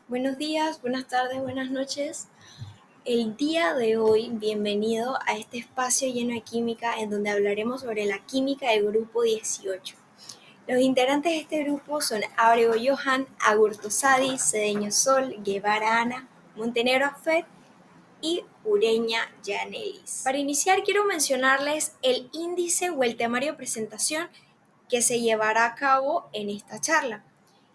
Buenos días, buenas tardes, buenas noches. El día de hoy, bienvenido a este espacio lleno de química en donde hablaremos sobre la química del grupo 18. Los integrantes de este grupo son Abrego Johan, Agurto Sadi, Cedeño Sol, Guevara Ana, Montenegro Afet y Ureña Yanelis. Para iniciar quiero mencionarles el índice o el temario de presentación que se llevará a cabo en esta charla.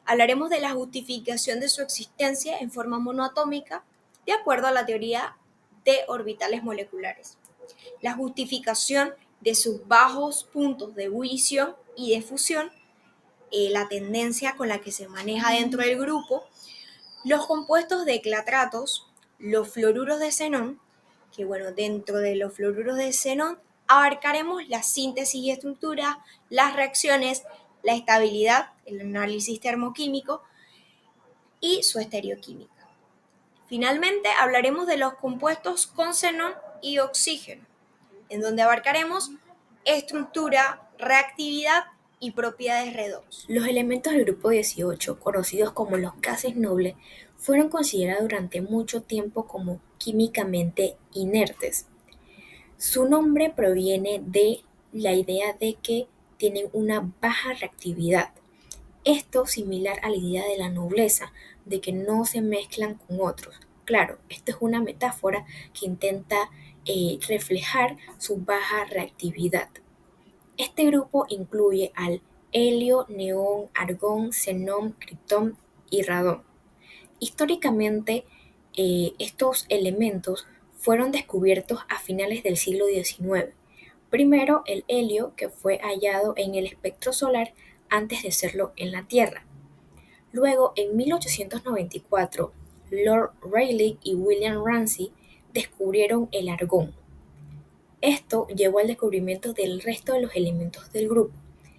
Hablaremos de la justificación de su existencia en forma monoatómica de acuerdo a la teoría de orbitales moleculares, la justificación de sus bajos puntos de ebullición y de fusión, la tendencia con la que se maneja dentro del grupo, los compuestos de clatratos, los fluoruros de xenón, que dentro de los fluoruros de xenón abarcaremos la síntesis y estructura, las reacciones, la estabilidad, el análisis termoquímico y su estereoquímica. Finalmente hablaremos de los compuestos con xenón y oxígeno, en donde abarcaremos estructura, reactividad y propiedades redox. Los elementos del grupo 18, conocidos como los gases nobles, fueron considerados durante mucho tiempo como químicamente inertes. Su nombre proviene de la idea de que tienen una baja reactividad. Esto similar a la idea de la nobleza, de que no se mezclan con otros. Claro, esto es una metáfora que intenta reflejar su baja reactividad. Este grupo incluye al helio, neón, argón, xenón, criptón y radón. Históricamente, estos elementos fueron descubiertos a finales del siglo XIX. Primero el helio, que fue hallado en el espectro solar antes de serlo en la Tierra. Luego, en 1894, Lord Rayleigh y William Ramsay descubrieron el argón. Esto llevó al descubrimiento del resto de los elementos del grupo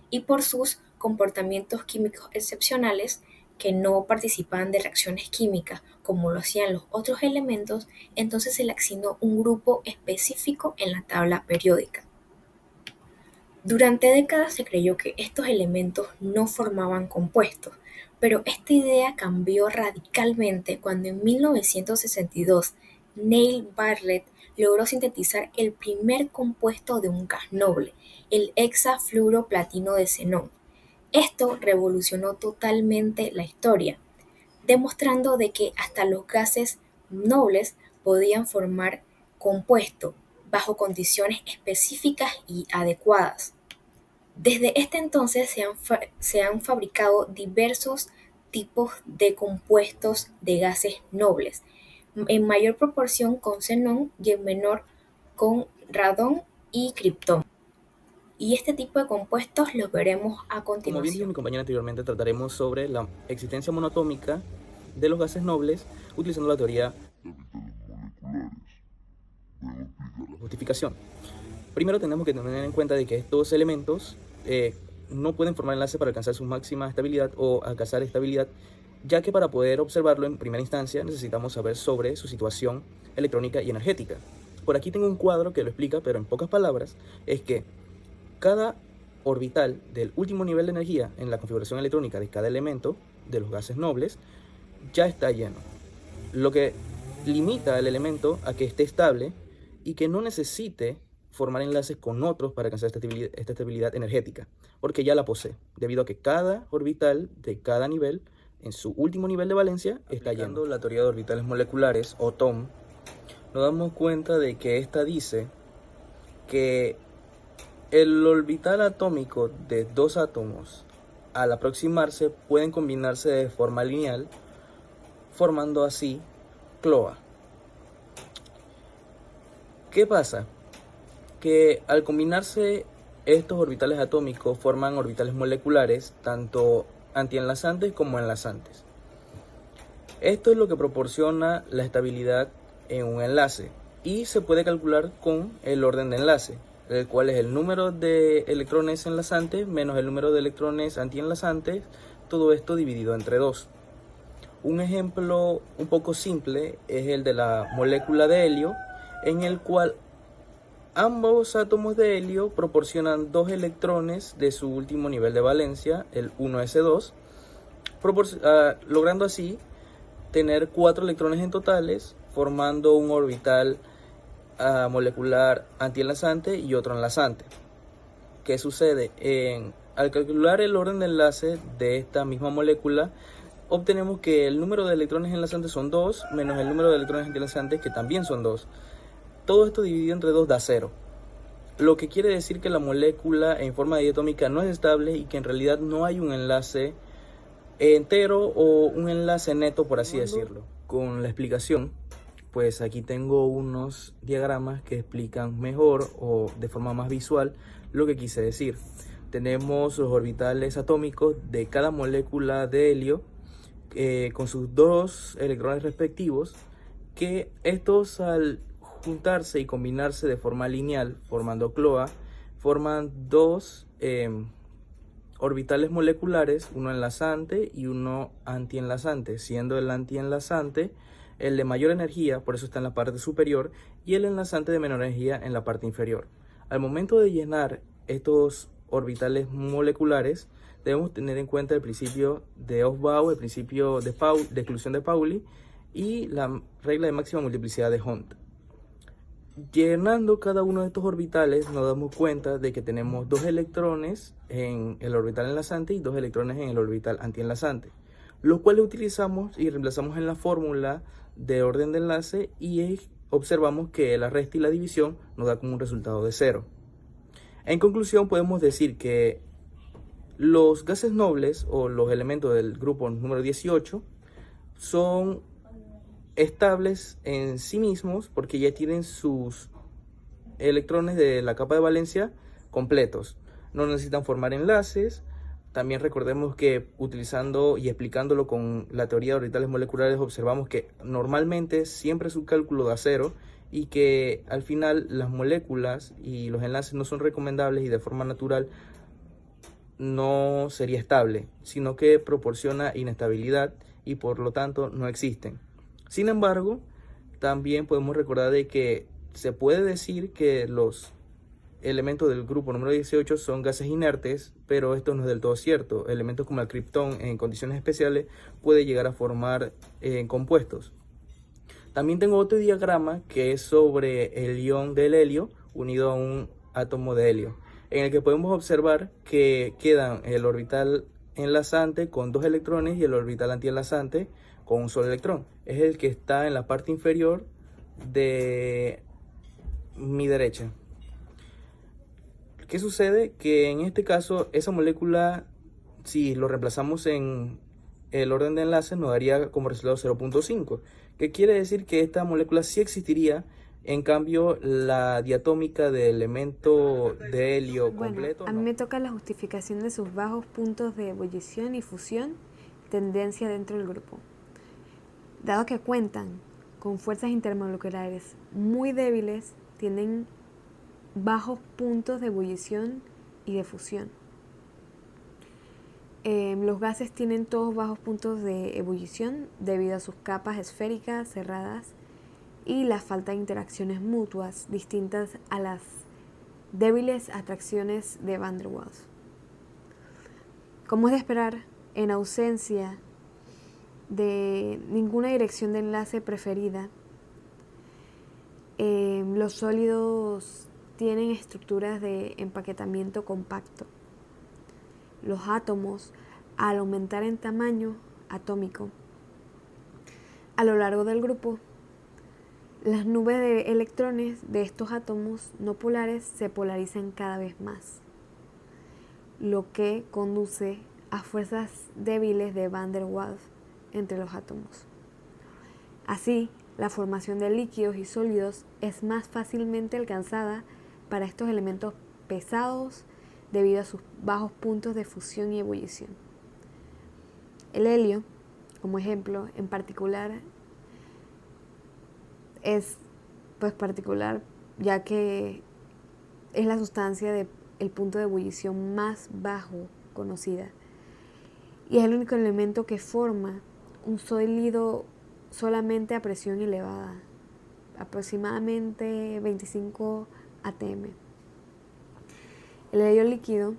y por sus comportamientos químicos excepcionales que no participaban de reacciones químicas como lo hacían los otros elementos, entonces se le asignó un grupo específico en la tabla periódica. Durante décadas se creyó que estos elementos no formaban compuestos, pero esta idea cambió radicalmente cuando en 1962 Neil Bartlett logró sintetizar el primer compuesto de un gas noble, el hexafluoroplatino de xenón. Esto revolucionó totalmente la historia, demostrando de que hasta los gases nobles podían formar compuesto bajo condiciones específicas y adecuadas. Desde este entonces se han fabricado diversos tipos de compuestos de gases nobles, en mayor proporción con xenón y en menor con radón y criptón. Y este tipo de compuestos los veremos a continuación. Como bien dijo mi compañera anteriormente, trataremos sobre la existencia monoatómica de los gases nobles utilizando la teoría de justificación. Primero tenemos que tener en cuenta de que estos elementos no pueden formar enlace para alcanzar su máxima estabilidad o alcanzar estabilidad, ya que para poder observarlo en primera instancia necesitamos saber sobre su situación electrónica y energética. Por aquí tengo un cuadro que lo explica, pero en pocas palabras es que cada orbital del último nivel de energía en la configuración electrónica de cada elemento de los gases nobles ya está lleno, lo que limita al elemento a que esté estable y que no necesite formar enlaces con otros para alcanzar esta estabilidad energética, porque ya la posee, debido a que cada orbital de cada nivel en su último nivel de valencia está lleno. La teoría de orbitales moleculares, o TOM, nos damos cuenta de que esta dice que el orbital atómico de dos átomos al aproximarse pueden combinarse de forma lineal, formando así CLOA. ¿Qué pasa? Que al combinarse estos orbitales atómicos forman orbitales moleculares, tanto antienlazantes como enlazantes. Esto es lo que proporciona la estabilidad en un enlace y se puede calcular con el orden de enlace, el cual es el número de electrones enlazantes menos el número de electrones antienlazantes, todo esto dividido entre 2. Un ejemplo un poco simple es el de la molécula de helio, en el cual ambos átomos de helio proporcionan 2 electrones de su último nivel de valencia, el 1s2, logrando así tener 4 electrones en totales, formando un orbital molecular antienlazante y otro enlazante. ¿Qué sucede? Al calcular el orden de enlace de esta misma molécula, obtenemos que el número de electrones enlazantes son 2, menos el número de electrones antienlazantes, que también son 2. Todo esto dividido entre 2 da 0. Lo que quiere decir que la molécula en forma diatómica no es estable y que en realidad no hay un enlace entero o un enlace neto, por así decirlo. Con la explicación, pues aquí tengo unos diagramas que explican mejor o de forma más visual lo que quise decir. Tenemos los orbitales atómicos de cada molécula de helio con sus 2 electrones respectivos, que estos al juntarse y combinarse de forma lineal, formando cloa, forman 2 orbitales moleculares, uno enlazante y uno antienlazante, siendo el antienlazante el de mayor energía, por eso está en la parte superior, y el enlazante de menor energía en la parte inferior. Al momento de llenar estos orbitales moleculares, debemos tener en cuenta el principio de Aufbau, el principio de exclusión de Pauli y la regla de máxima multiplicidad de Hund. Llenando cada uno de estos orbitales nos damos cuenta de que tenemos 2 electrones en el orbital enlazante y 2 electrones en el orbital antienlazante, los cuales utilizamos y reemplazamos en la fórmula de orden de enlace y observamos que la resta y la división nos da como un resultado de 0. En conclusión, podemos decir que los gases nobles o los elementos del grupo número 18 son estables en sí mismos porque ya tienen sus electrones de la capa de valencia completos. No necesitan formar enlaces. También recordemos que utilizando y explicándolo con la teoría de orbitales moleculares observamos que normalmente siempre su cálculo da 0 y que al final las moléculas y los enlaces no son recomendables y de forma natural no sería estable, sino que proporciona inestabilidad y por lo tanto no existen. Sin embargo, también podemos recordar de que se puede decir que los elementos del grupo número 18 son gases inertes, pero esto no es del todo cierto. Elementos como el criptón en condiciones especiales puede llegar a formar compuestos. También tengo otro diagrama que es sobre el ion del helio unido a un átomo de helio, en el que podemos observar que quedan el orbital enlazante con 2 electrones y el orbital antienlazante con un solo electrón. Es el que está en la parte inferior de mi derecha. ¿Qué sucede? Que en este caso esa molécula, si lo reemplazamos en el orden de enlace, nos daría como resultado 0.5, que quiere decir que esta molécula sí existiría. En cambio, la diatómica del elemento de helio completo... A mí me toca la justificación de sus bajos puntos de ebullición y fusión, tendencia dentro del grupo. Dado que cuentan con fuerzas intermoleculares muy débiles, tienen bajos puntos de ebullición y de fusión. Los gases tienen todos bajos puntos de ebullición debido a sus capas esféricas cerradas y la falta de interacciones mutuas distintas a las débiles atracciones de Van der Waals. Como es de esperar, en ausencia de ninguna dirección de enlace preferida, los sólidos tienen estructuras de empaquetamiento compacto. Los átomos, al aumentar en tamaño atómico a lo largo del grupo, las nubes de electrones de estos átomos no polares se polarizan cada vez más, lo que conduce a fuerzas débiles de Van der Waals entre los átomos. Así, la formación de líquidos y sólidos es más fácilmente alcanzada para estos elementos pesados debido a sus bajos puntos de fusión y ebullición. El helio, como ejemplo, en particular, es particular ya que es la sustancia del punto de ebullición más bajo conocida y es el único elemento que forma un sólido solamente a presión elevada, aproximadamente 25 atm. El helio líquido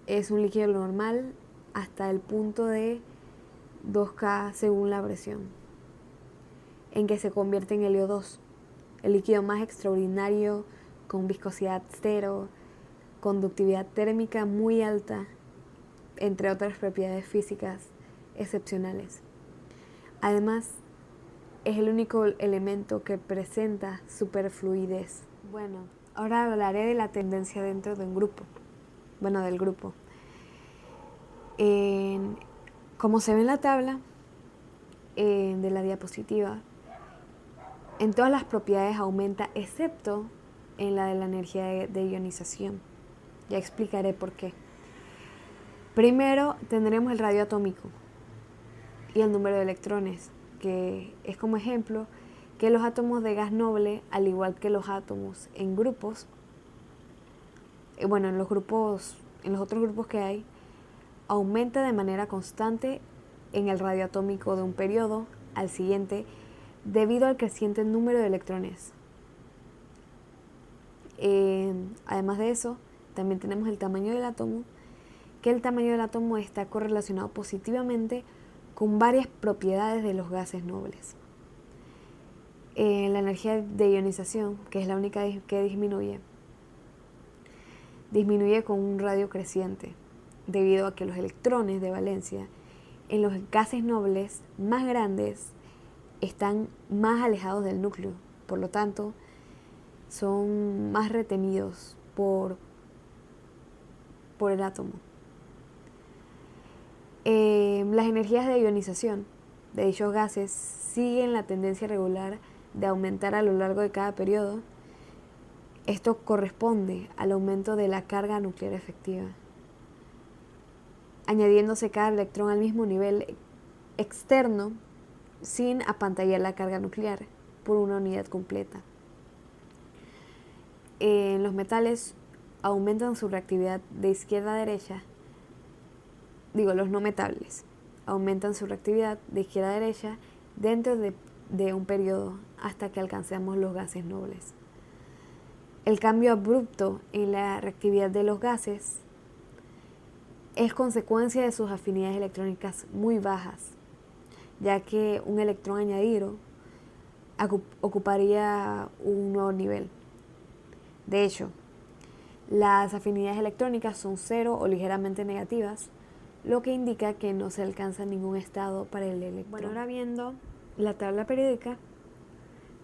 es un líquido normal hasta el punto de 2K según la presión, en que se convierte en helio 2, el líquido más extraordinario, con viscosidad cero, conductividad térmica muy alta, entre otras propiedades físicas excepcionales. Además, es el único elemento que presenta superfluidez. Bueno, ahora hablaré de la tendencia dentro de un grupo. Del grupo. Como se ve en la tabla de la diapositiva, en todas las propiedades aumenta, excepto en la de la energía de ionización. Ya explicaré por qué. Primero tendremos el radio atómico y el número de electrones, que es como ejemplo que los átomos de gas noble, al igual que los átomos en grupos, en los otros grupos que hay, aumenta de manera constante en el radio atómico de un periodo al siguiente debido al creciente número de electrones. Además de eso, también tenemos el tamaño del átomo, que el tamaño del átomo está correlacionado positivamente con varias propiedades de los gases nobles. La energía de ionización, que es la única que disminuye con un radio creciente, debido a que los electrones de valencia en los gases nobles más grandes están más alejados del núcleo, por lo tanto son más retenidos por el átomo. Las energías de ionización de dichos gases siguen la tendencia regular de aumentar a lo largo de cada periodo. Esto corresponde al aumento de la carga nuclear efectiva, añadiéndose cada electrón al mismo nivel externo sin apantallar la carga nuclear por una unidad completa. Los metales aumentan su reactividad de izquierda a derecha. Los no metables aumentan su reactividad de izquierda a derecha dentro de un periodo hasta que alcancemos los gases nobles. El cambio abrupto en la reactividad de los gases es consecuencia de sus afinidades electrónicas muy bajas, ya que un electrón añadido ocuparía un nuevo nivel. De hecho, las afinidades electrónicas son cero o ligeramente negativas, lo que indica que no se alcanza ningún estado para el electrón. Ahora viendo la tabla periódica,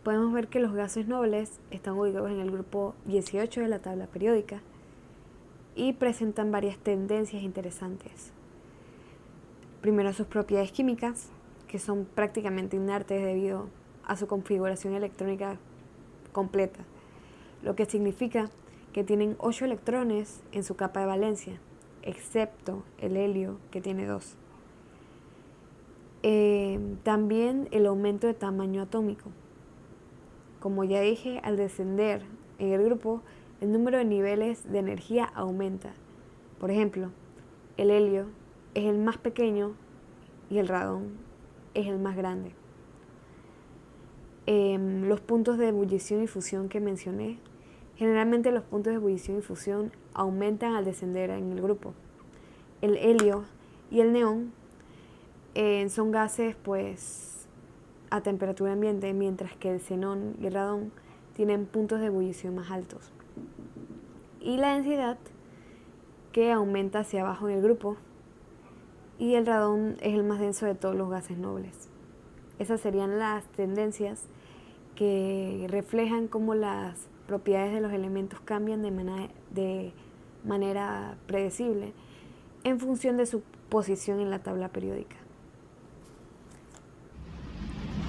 podemos ver que los gases nobles están ubicados en el grupo 18 de la tabla periódica y presentan varias tendencias interesantes. Primero, sus propiedades químicas, que son prácticamente inertes debido a su configuración electrónica completa, lo que significa que tienen 8 electrones en su capa de valencia, excepto el helio, que tiene 2. También el aumento de tamaño atómico. Como ya dije, al descender en el grupo, el número de niveles de energía aumenta. Por ejemplo, el helio es el más pequeño y el radón es el más grande. Los puntos de ebullición y fusión que mencioné, generalmente los puntos de ebullición y fusión aumentan al descender en el grupo. El helio y el neón son gases a temperatura ambiente, mientras que el xenón y el radón tienen puntos de ebullición más altos. Y la densidad, que aumenta hacia abajo en el grupo, y el radón es el más denso de todos los gases nobles. Esas serían las tendencias que reflejan cómo las propiedades de los elementos cambian de manera predecible en función de su posición en la tabla periódica.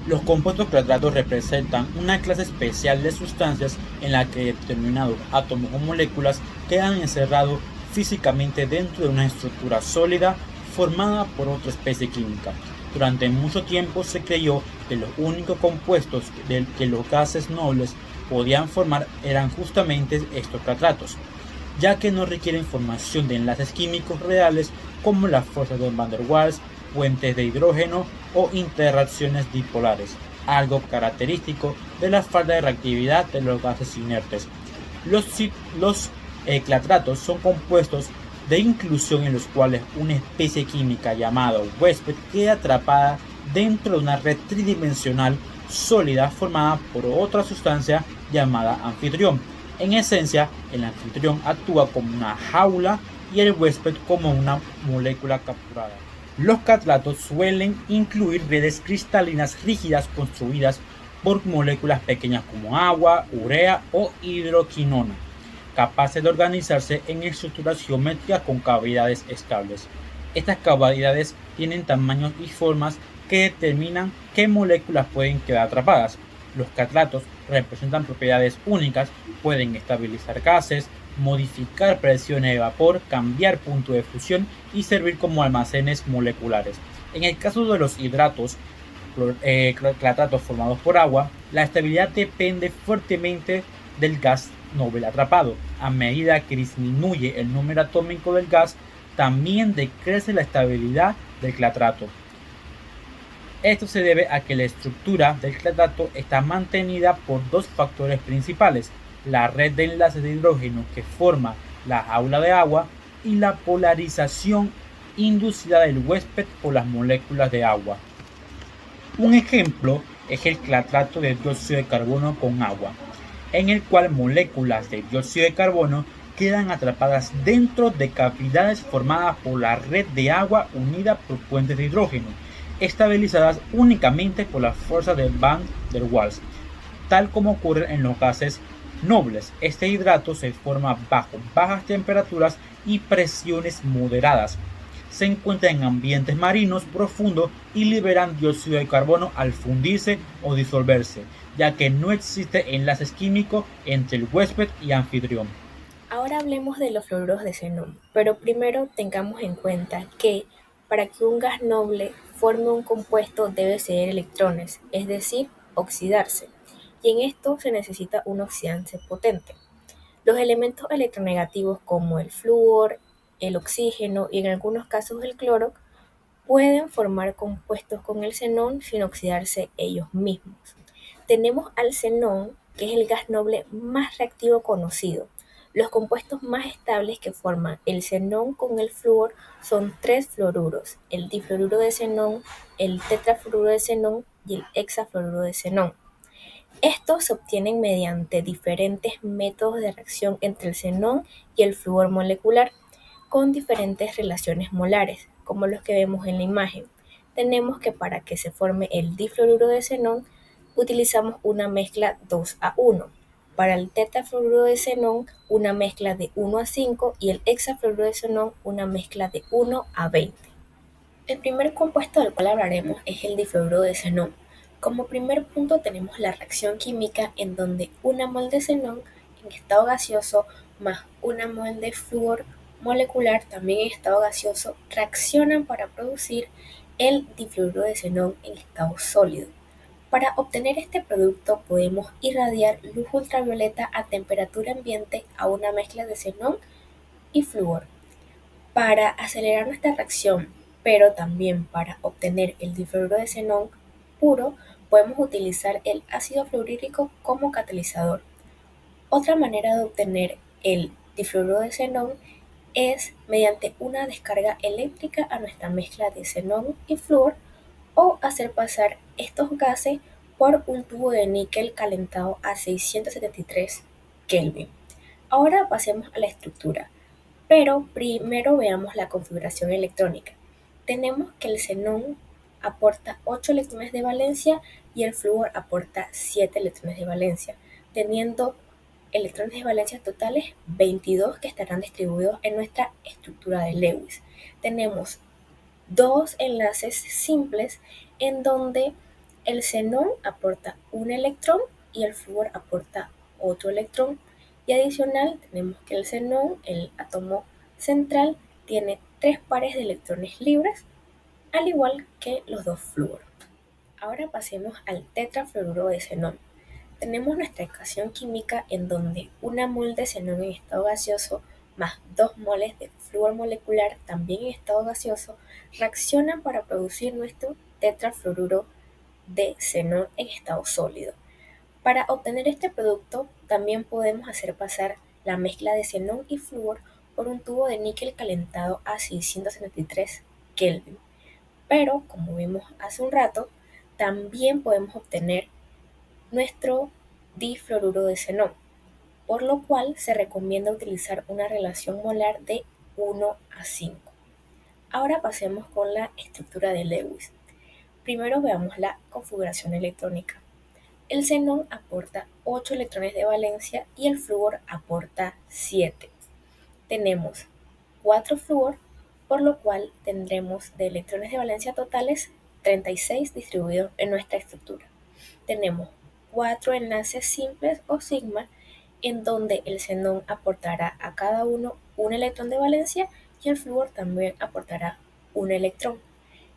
Los compuestos clatratos representan una clase especial de sustancias en la que determinados átomos o moléculas quedan encerrados físicamente dentro de una estructura sólida formada por otra especie química. Durante mucho tiempo se creyó que los únicos compuestos que los gases nobles podían formar eran justamente estos clatratos, ya que no requieren formación de enlaces químicos reales como las fuerzas de Van der Waals, puentes de hidrógeno o interacciones dipolares, algo característico de la falta de reactividad de los gases inertes. Los clatratos son compuestos de inclusión en los cuales una especie química llamada huésped queda atrapada dentro de una red tridimensional sólida formada por otra sustancia llamada anfitrión. En esencia, el anfitrión actúa como una jaula y el huésped como una molécula capturada. Los catlatos suelen incluir redes cristalinas rígidas construidas por moléculas pequeñas como agua, urea o hidroquinona, capaces de organizarse en estructuras geométricas con cavidades estables. Estas cavidades tienen tamaños y formas que determinan qué moléculas pueden quedar atrapadas. Los catlatos representan propiedades únicas, pueden estabilizar gases, modificar presiones de vapor, cambiar punto de fusión y servir como almacenes moleculares. En el caso de los hidratos, clatratos formados por agua, la estabilidad depende fuertemente del gas noble atrapado. A medida que disminuye el número atómico del gas, también decrece la estabilidad del clatrato. Esto se debe a que la estructura del clatrato está mantenida por dos factores principales: la red de enlaces de hidrógeno que forma la jaula de agua y la polarización inducida del huésped por las moléculas de agua. Un ejemplo es el clatrato de dióxido de carbono con agua, en el cual moléculas de dióxido de carbono quedan atrapadas dentro de cavidades formadas por la red de agua unida por puentes de hidrógeno, estabilizadas únicamente por la fuerza de Van der Waals. Tal como ocurre en los gases nobles, este hidrato se forma bajo bajas temperaturas y presiones moderadas. Se encuentra en ambientes marinos profundos y liberan dióxido de carbono al fundirse o disolverse, ya que no existe enlaces químicos entre el huésped y anfitrión. Ahora hablemos de los fluoruros de xenón, pero primero tengamos en cuenta que para que un gas noble forme un compuesto debe ceder electrones, es decir, oxidarse, y en esto se necesita un oxidante potente. Los elementos electronegativos como el flúor, el oxígeno y en algunos casos el cloro pueden formar compuestos con el xenón sin oxidarse ellos mismos. Tenemos al xenón, que es el gas noble más reactivo conocido. Los compuestos más estables que forman el xenón con el flúor son tres fluoruros: el difluoruro de xenón, el tetrafluoruro de xenón y el hexafluoruro de xenón. Estos se obtienen mediante diferentes métodos de reacción entre el xenón y el flúor molecular, con diferentes relaciones molares, como los que vemos en la imagen. Tenemos que para que se forme el difluoruro de xenón, utilizamos una mezcla 2:1. Para el tetrafluoruro de xenón, una mezcla de 1:5 y el hexafluoruro de xenón, una mezcla de 1:20. El primer compuesto del cual hablaremos es el difluoruro de xenón. Como primer punto tenemos la reacción química en donde una mol de xenón en estado gaseoso más una mol de flúor molecular también en estado gaseoso reaccionan para producir el difluoruro de xenón en estado sólido. Para obtener este producto podemos irradiar luz ultravioleta a temperatura ambiente a una mezcla de xenón y flúor. Para acelerar nuestra reacción, pero también para obtener el difluoruro de xenón puro, podemos utilizar el ácido fluorhídrico como catalizador. Otra manera de obtener el difluoruro de xenón es mediante una descarga eléctrica a nuestra mezcla de xenón y flúor o hacer pasar estos gases por un tubo de níquel calentado a 673 Kelvin. Ahora pasemos a la estructura, pero primero veamos la configuración electrónica. Tenemos que el xenón aporta 8 electrones de valencia y el flúor aporta 7 electrones de valencia, teniendo electrones de valencia totales 22 que estarán distribuidos en nuestra estructura de Lewis. Tenemos dos enlaces simples en donde el xenón aporta un electrón y el flúor aporta otro electrón. Y adicional tenemos que el xenón, el átomo central, tiene 3 pares de electrones libres, al igual que los dos flúor. Ahora pasemos al tetrafluoruro de xenón. Tenemos nuestra ecuación química en donde una mol de xenón en estado gaseoso más 2 moles de flúor molecular también en estado gaseoso reaccionan para producir nuestro tetrafluoruro de xenón en estado sólido. Para obtener este producto también podemos hacer pasar la mezcla de xenón y flúor por un tubo de níquel calentado a 673 Kelvin. Pero, como vimos hace un rato, también podemos obtener nuestro difluoruro de xenón, por lo cual se recomienda utilizar una relación molar de 1:5. Ahora pasemos con la estructura de Lewis. Primero veamos la configuración electrónica. El xenón aporta 8 electrones de valencia y el flúor aporta 7. Tenemos 4 flúor, por lo cual tendremos de electrones de valencia totales 36 distribuidos en nuestra estructura. Tenemos 4 enlaces simples o sigma, en donde el xenón aportará a cada uno un electrón de valencia y el flúor también aportará un electrón.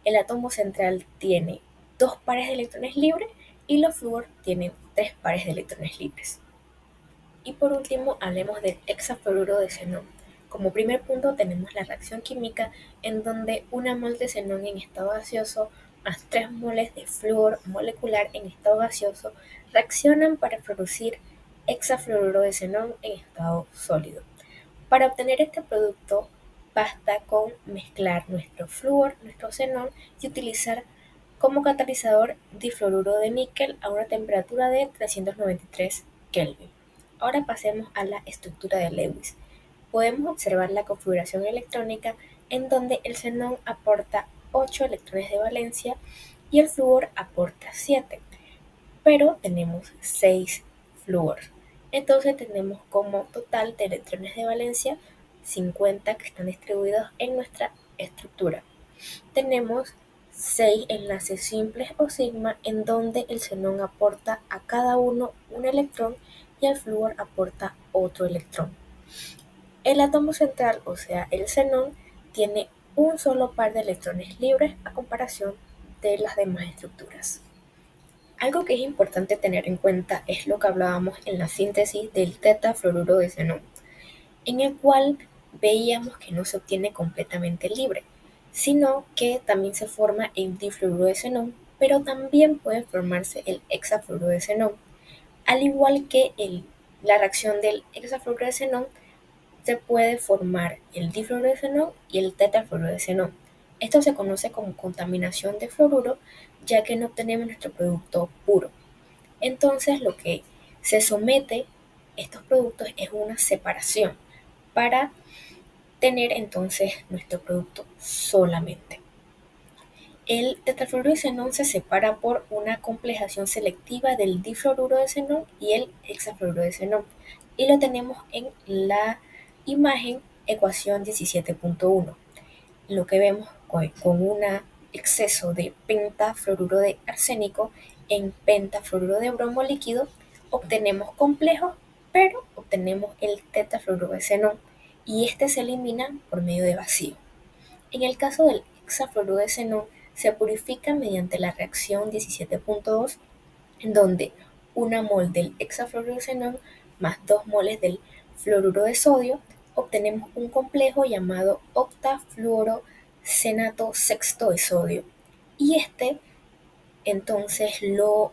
El átomo central tiene 2 pares de electrones libres y los flúor tienen 3 pares de electrones libres. Y por último, hablemos del hexafluoruro de xenón. Como primer punto tenemos la reacción química, en donde 1 mol de xenón en estado gaseoso más 3 moles de flúor molecular en estado gaseoso reaccionan para producir hexafluoruro de xenón en estado sólido. Para obtener este producto basta con mezclar nuestro flúor, nuestro xenón, y utilizar como catalizador difluoruro de níquel a una temperatura de 393 Kelvin. Ahora pasemos a la estructura de Lewis. Podemos observar la configuración electrónica, en donde el xenón aporta 8 electrones de valencia y el flúor aporta 7, pero tenemos 6 flúor. Entonces tenemos como total de electrones de valencia 50 que están distribuidos en nuestra estructura. Tenemos 6 enlaces simples o sigma, en donde el xenón aporta a cada uno un electrón y el flúor aporta otro electrón. El átomo central, o sea el xenón, tiene un solo par de electrones libres a comparación de las demás estructuras. Algo que es importante tener en cuenta es lo que hablábamos en la síntesis del tetafluoruro de xenón, en el cual veíamos que no se obtiene completamente libre, sino que también se forma el difluoruro de xenón, pero también puede formarse el hexafluoruro de xenón. Al igual que la reacción del hexafluoruro de xenón, se puede formar el difluoruro de xenón y el tetafluoruro de xenón. Esto se conoce como contaminación de fluoruro, ya que no obtenemos nuestro producto puro. Entonces, lo que se somete a estos productos es una separación para tener entonces nuestro producto solamente. El tetrafluoruro de xenón se separa por una complejación selectiva del difluoruro de xenón y el hexafluoruro de xenón, y lo tenemos en la imagen ecuación 17.1. Lo que vemos con un exceso de pentafluoruro de arsénico en pentafluoruro de bromo líquido, obtenemos complejos, pero obtenemos el tetrafluoruro de xenón, y este se elimina por medio de vacío. En el caso del hexafluoruro de xenón, se purifica mediante la reacción 17.2, en donde 1 mol del hexafluoruro de xenón más 2 moles del fluoruro de sodio, obtenemos un complejo llamado octafluorocenato sexto de sodio, y este entonces lo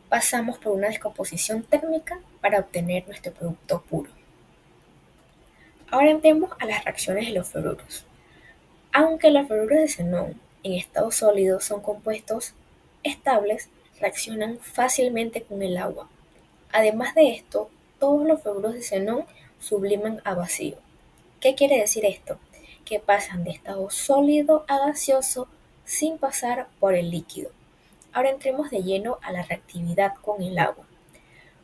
pasamos por una descomposición térmica para obtener nuestro producto puro. Ahora entremos a las reacciones de los fluoruros. Aunque los fluoruros de xenón en estado sólido son compuestos estables, reaccionan fácilmente con el agua. Además de esto, todos los fluoruros de xenón subliman a vacío. ¿Qué quiere decir esto? Que pasan de estado sólido a gaseoso sin pasar por el líquido. Ahora entremos de lleno a la reactividad con el agua.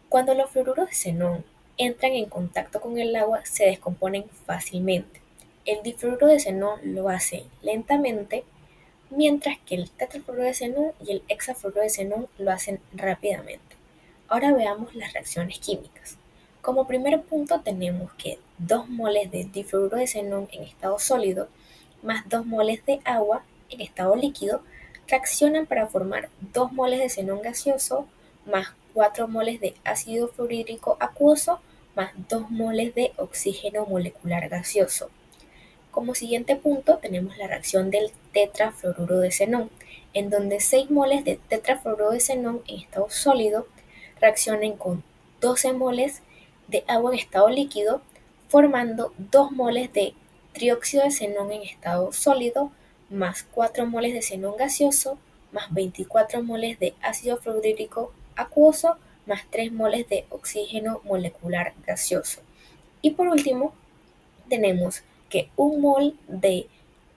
Cuando los fluoruros de xenón entran en contacto con el agua, se descomponen fácilmente. El difluoruro de xenón lo hace lentamente, mientras que el tetrafluoruro de xenón y el hexafluoruro de xenón lo hacen rápidamente. Ahora veamos las reacciones químicas. Como primer punto tenemos que 2 moles de difluoruro de xenón en estado sólido más 2 moles de agua en estado líquido reaccionan para formar 2 moles de xenón gaseoso más 4 moles de ácido fluorhídrico acuoso más 2 moles de oxígeno molecular gaseoso. Como siguiente punto tenemos la reacción del tetrafluoruro de xenón, en donde 6 moles de tetrafluoruro de xenón en estado sólido reaccionan con 12 moles de agua en estado líquido, formando 2 moles de trióxido de xenón en estado sólido, más 4 moles de xenón gaseoso, más 24 moles de ácido fluorhídrico acuoso, más 3 moles de oxígeno molecular gaseoso. Y por último, tenemos que 1 mol de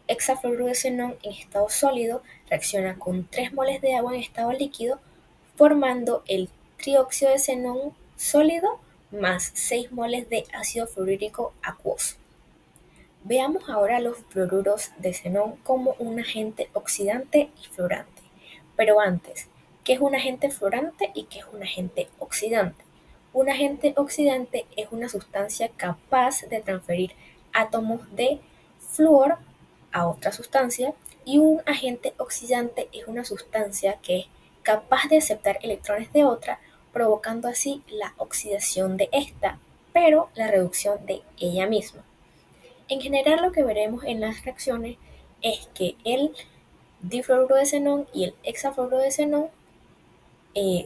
hexafluoruro de xenón en estado sólido reacciona con 3 moles de agua en estado líquido, formando el trióxido de xenón sólido más 6 moles de ácido fluorhídrico acuoso. Veamos ahora los fluoruros de xenón como un agente oxidante y fluorante. Pero antes, ¿qué es un agente fluorante y qué es un agente oxidante? Un agente oxidante es una sustancia capaz de transferir átomos de flúor a otra sustancia, y un agente oxidante es una sustancia que es capaz de aceptar electrones de otra, provocando así la oxidación de esta, pero la reducción de ella misma. En general, lo que veremos en las reacciones es que el difluoruro de xenón y el hexafluoruro de xenón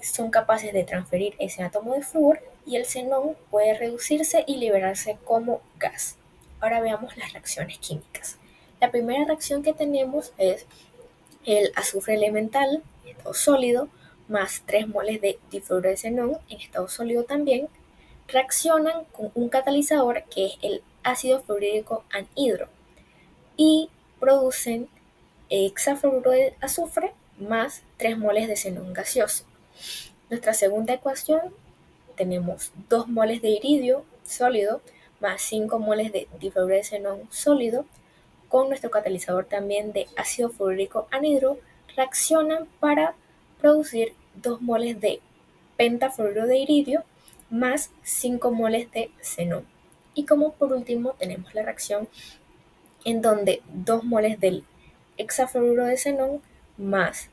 son capaces de transferir ese átomo de flúor, y el xenón puede reducirse y liberarse como gas. Ahora veamos las reacciones químicas. La primera reacción que tenemos es el azufre elemental en estado sólido más 3 moles de difluoruro de xenón en estado sólido también, reaccionan con un catalizador que es el ácido fluorhídrico anhidro y producen hexafluoruro de azufre más 3 moles de xenón gaseoso. Nuestra segunda ecuación, tenemos 2 moles de iridio sólido más 5 moles de difluoruro de xenón sólido con nuestro catalizador también de ácido fluorhídrico anhidro, reaccionan para producir 2 moles de pentafluoruro de iridio más 5 moles de xenón. Y como por último tenemos la reacción en donde 2 moles del hexafluoruro de xenón más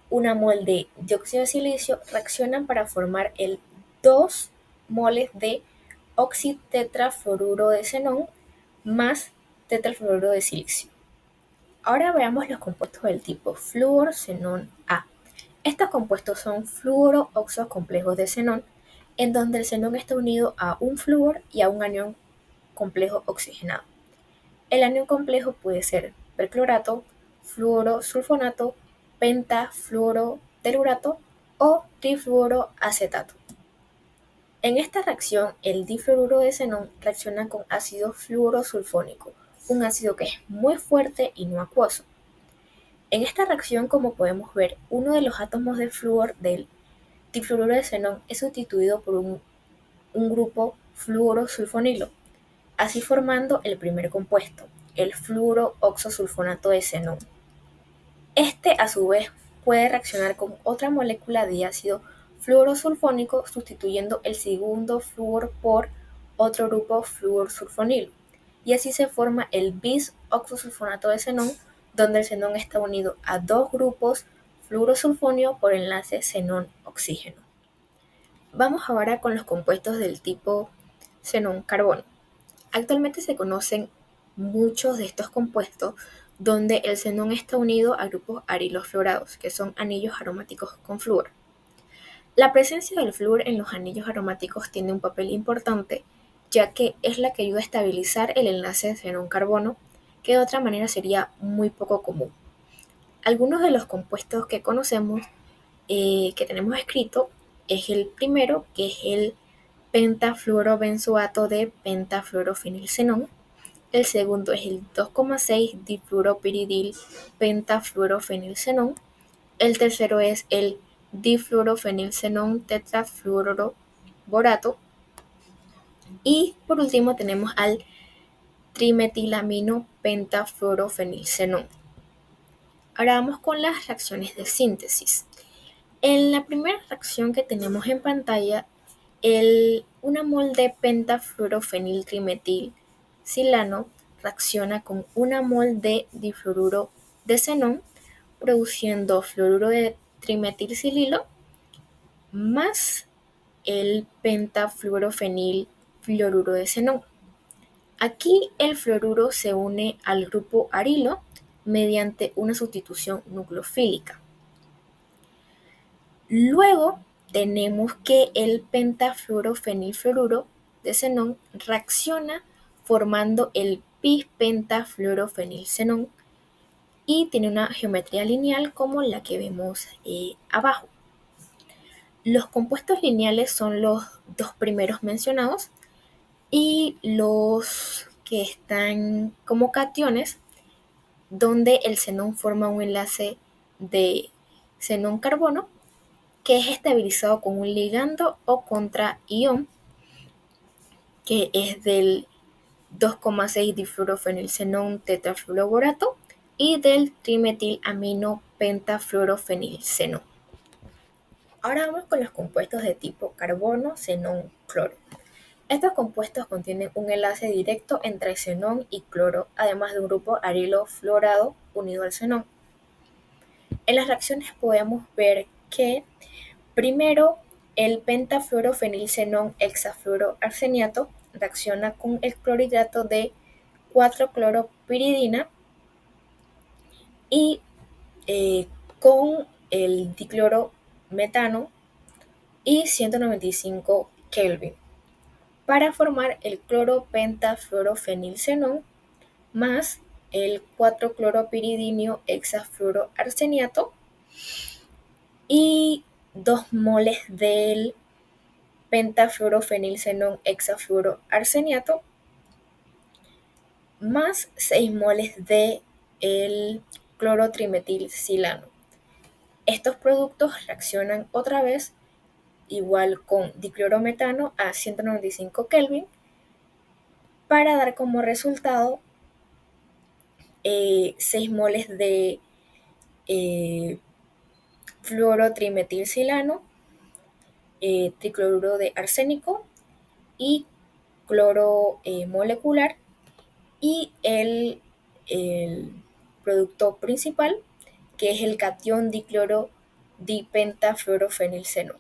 1 mol de dióxido de silicio reaccionan para formar el 2 moles de oxitetrafluoruro de xenón más tetrafluoruro de silicio. Ahora veamos los compuestos del tipo flúor, xenón A. Estos compuestos son fluoro-oxos complejos de xenón, en donde el xenón está unido a un flúor y a un anión complejo oxigenado. El anión complejo puede ser perclorato, fluorosulfonato, pentafluorotelurato o trifluoroacetato. En esta reacción, el difluoruro de xenón reacciona con ácido fluorosulfónico, un ácido que es muy fuerte y no acuoso. En esta reacción, como podemos ver, uno de los átomos de flúor del difluoruro de xenón es sustituido por un grupo fluorosulfonilo, así formando el primer compuesto, el fluoro-oxosulfonato de xenón. Este, a su vez, puede reaccionar con otra molécula de ácido fluorosulfónico, sustituyendo el segundo flúor por otro grupo fluorosulfonilo, y así se forma el bis-oxosulfonato de xenón, donde el xenón está unido a 2 grupos fluorosulfonio por enlace xenón-oxígeno. Vamos ahora con los compuestos del tipo xenón-carbono. Actualmente se conocen muchos de estos compuestos donde el xenón está unido a grupos arilos fluorados, que son anillos aromáticos con flúor. La presencia del flúor en los anillos aromáticos tiene un papel importante, ya que es la que ayuda a estabilizar el enlace xenón-carbono, que de otra manera sería muy poco común. Algunos de los compuestos que conocemos, que tenemos escrito, es el primero, que es el pentafluorobenzoato de pentafluorofenilxenón. El segundo es el 2,6 difluoropiridil pentafluorofenilxenón. El tercero es el difluorofenilxenón tetrafluoroborato. Y por último tenemos al trimetilamino pentafluorofenilxenón. Ahora vamos con las reacciones de síntesis. En la primera reacción que tenemos en pantalla, una mol de pentafluorofeniltrimetilsilano reacciona con 1 mol de difluoruro de xenón, produciendo fluoruro de trimetilsililo más el pentafluorofenilfluoruro de xenón. Aquí el fluoruro se une al grupo arilo mediante una sustitución nucleofílica. Luego tenemos que el pentafluorofenilfluoruro de xenón reacciona formando el bis-pentafluorofenilxenón y tiene una geometría lineal como la que vemos abajo. Los compuestos lineales son los dos primeros mencionados y los que están como cationes, donde el xenón forma un enlace de xenón-carbono que es estabilizado con un ligando o contraión, que es del 2,6 difluorofenilxenón tetrafluoroborato y del trimetilamino pentafluorofenilxenón. Ahora vamos con los compuestos de tipo carbono, xenón, cloro. Estos compuestos contienen un enlace directo entre xenón y cloro, además de un grupo arilo fluorado unido al xenón. En las reacciones podemos ver que primero el pentafluorofenilxenón hexafluoroarseniato reacciona con el clorhidrato de 4-cloropiridina y con el diclorometano y 195 Kelvin para formar el cloropentafluorofenilxenón más el 4-cloropiridinio hexafluoroarseniato y 2 moles del pentafluorofenilxenón hexafluoroarseniato más 6 moles de el clorotrimetilsilano. Estos productos reaccionan otra vez igual con diclorometano a 195 Kelvin para dar como resultado 6 moles de fluorotrimetilsilano, tricloruro de arsénico y cloro molecular y el producto principal, que es el catión dicloro dipentafluorofenilxenón.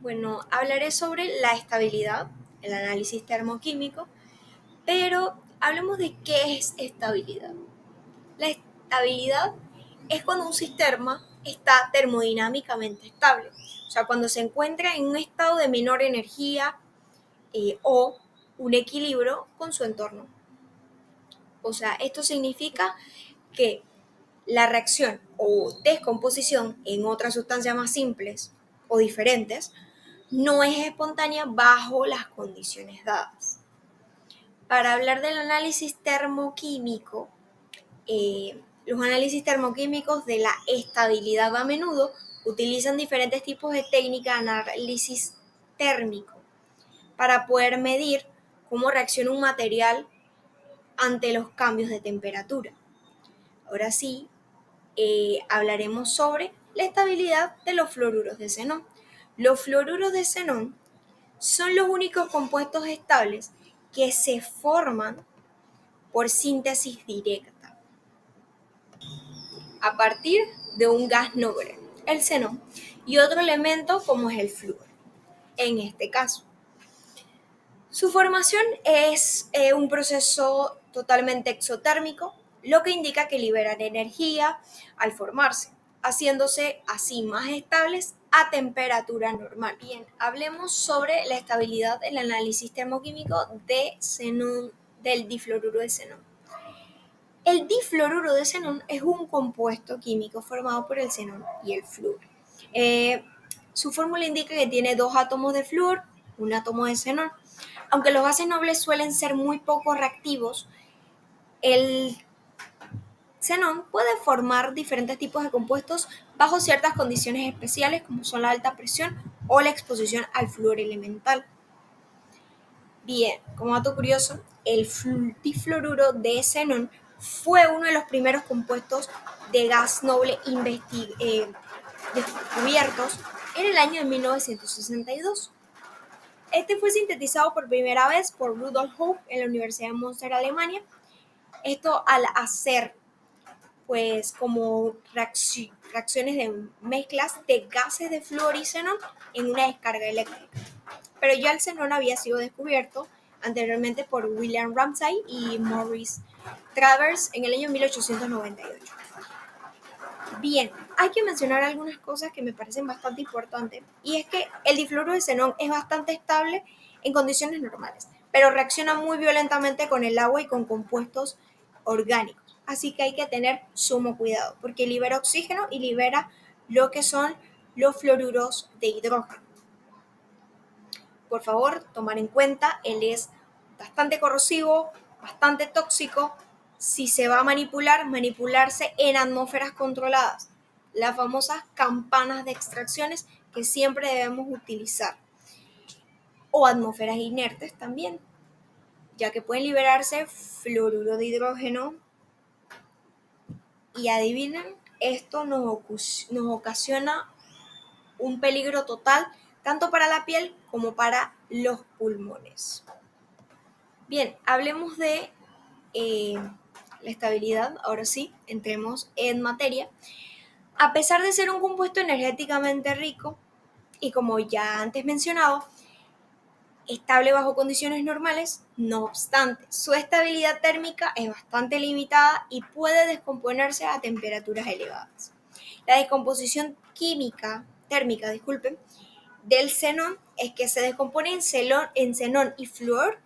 Bueno, hablaré sobre la estabilidad, el análisis termoquímico, pero hablemos de qué es estabilidad. La estabilidad es cuando un sistema está termodinámicamente estable, o sea, cuando se encuentra en un estado de menor energía o un equilibrio con su entorno. O sea, esto significa que la reacción o descomposición en otras sustancias más simples o diferentes no es espontánea bajo las condiciones dadas. Para hablar del análisis termoquímico, los análisis termoquímicos de la estabilidad a menudo utilizan diferentes tipos de técnicas de análisis térmico para poder medir cómo reacciona un material ante los cambios de temperatura. Ahora sí, hablaremos sobre la estabilidad de los fluoruros de xenón. Los fluoruros de xenón son los únicos compuestos estables que se forman por síntesis directa a partir de un gas noble, el xenón, y otro elemento como es el flúor, en este caso. Su formación es un proceso totalmente exotérmico, lo que indica que liberan energía al formarse, haciéndose así más estables a temperatura normal. Bien, hablemos sobre la estabilidad del análisis termoquímico de xenón, del difluoruro de xenón. El difluoruro de xenón es un compuesto químico formado por el xenón y el flúor. Su fórmula indica que tiene 2 átomos de flúor, un átomo de xenón. Aunque los gases nobles suelen ser muy poco reactivos, el xenón puede formar diferentes tipos de compuestos bajo ciertas condiciones especiales, como son la alta presión o la exposición al flúor elemental. Bien, como dato curioso, el difluoruro de xenón fue uno de los primeros compuestos de gas noble descubiertos en el año de 1962. Este fue sintetizado por primera vez por Rudolf Hoch en la Universidad de Münster, Alemania. Esto al hacer pues como reacciones de mezclas de gases de flúor y xenón en una descarga eléctrica. Pero ya el xenón había sido descubierto anteriormente por William Ramsay y Maurice Travers en el año 1898. Bien, hay que mencionar algunas cosas que me parecen bastante importantes, y es que el difluoruro de xenón es bastante estable en condiciones normales, pero reacciona muy violentamente con el agua y con compuestos orgánicos. Así que hay que tener sumo cuidado, porque libera oxígeno y libera lo que son los fluoruros de hidrógeno. Por favor, tomar en cuenta, él es bastante corrosivo, bastante tóxico. Si se va a manipularse en atmósferas controladas, las famosas campanas de extracciones que siempre debemos utilizar, o atmósferas inertes también, ya que pueden liberarse fluoruro de hidrógeno. Y adivinen, esto nos ocasiona un peligro total tanto para la piel como para los pulmones. Bien, hablemos de la estabilidad. Ahora sí, entremos en materia. A pesar de ser un compuesto energéticamente rico y, como ya antes mencionado, estable bajo condiciones normales, no obstante, su estabilidad térmica es bastante limitada y puede descomponerse a temperaturas elevadas. La descomposición térmica, del xenón es que se descompone en xenón y flúor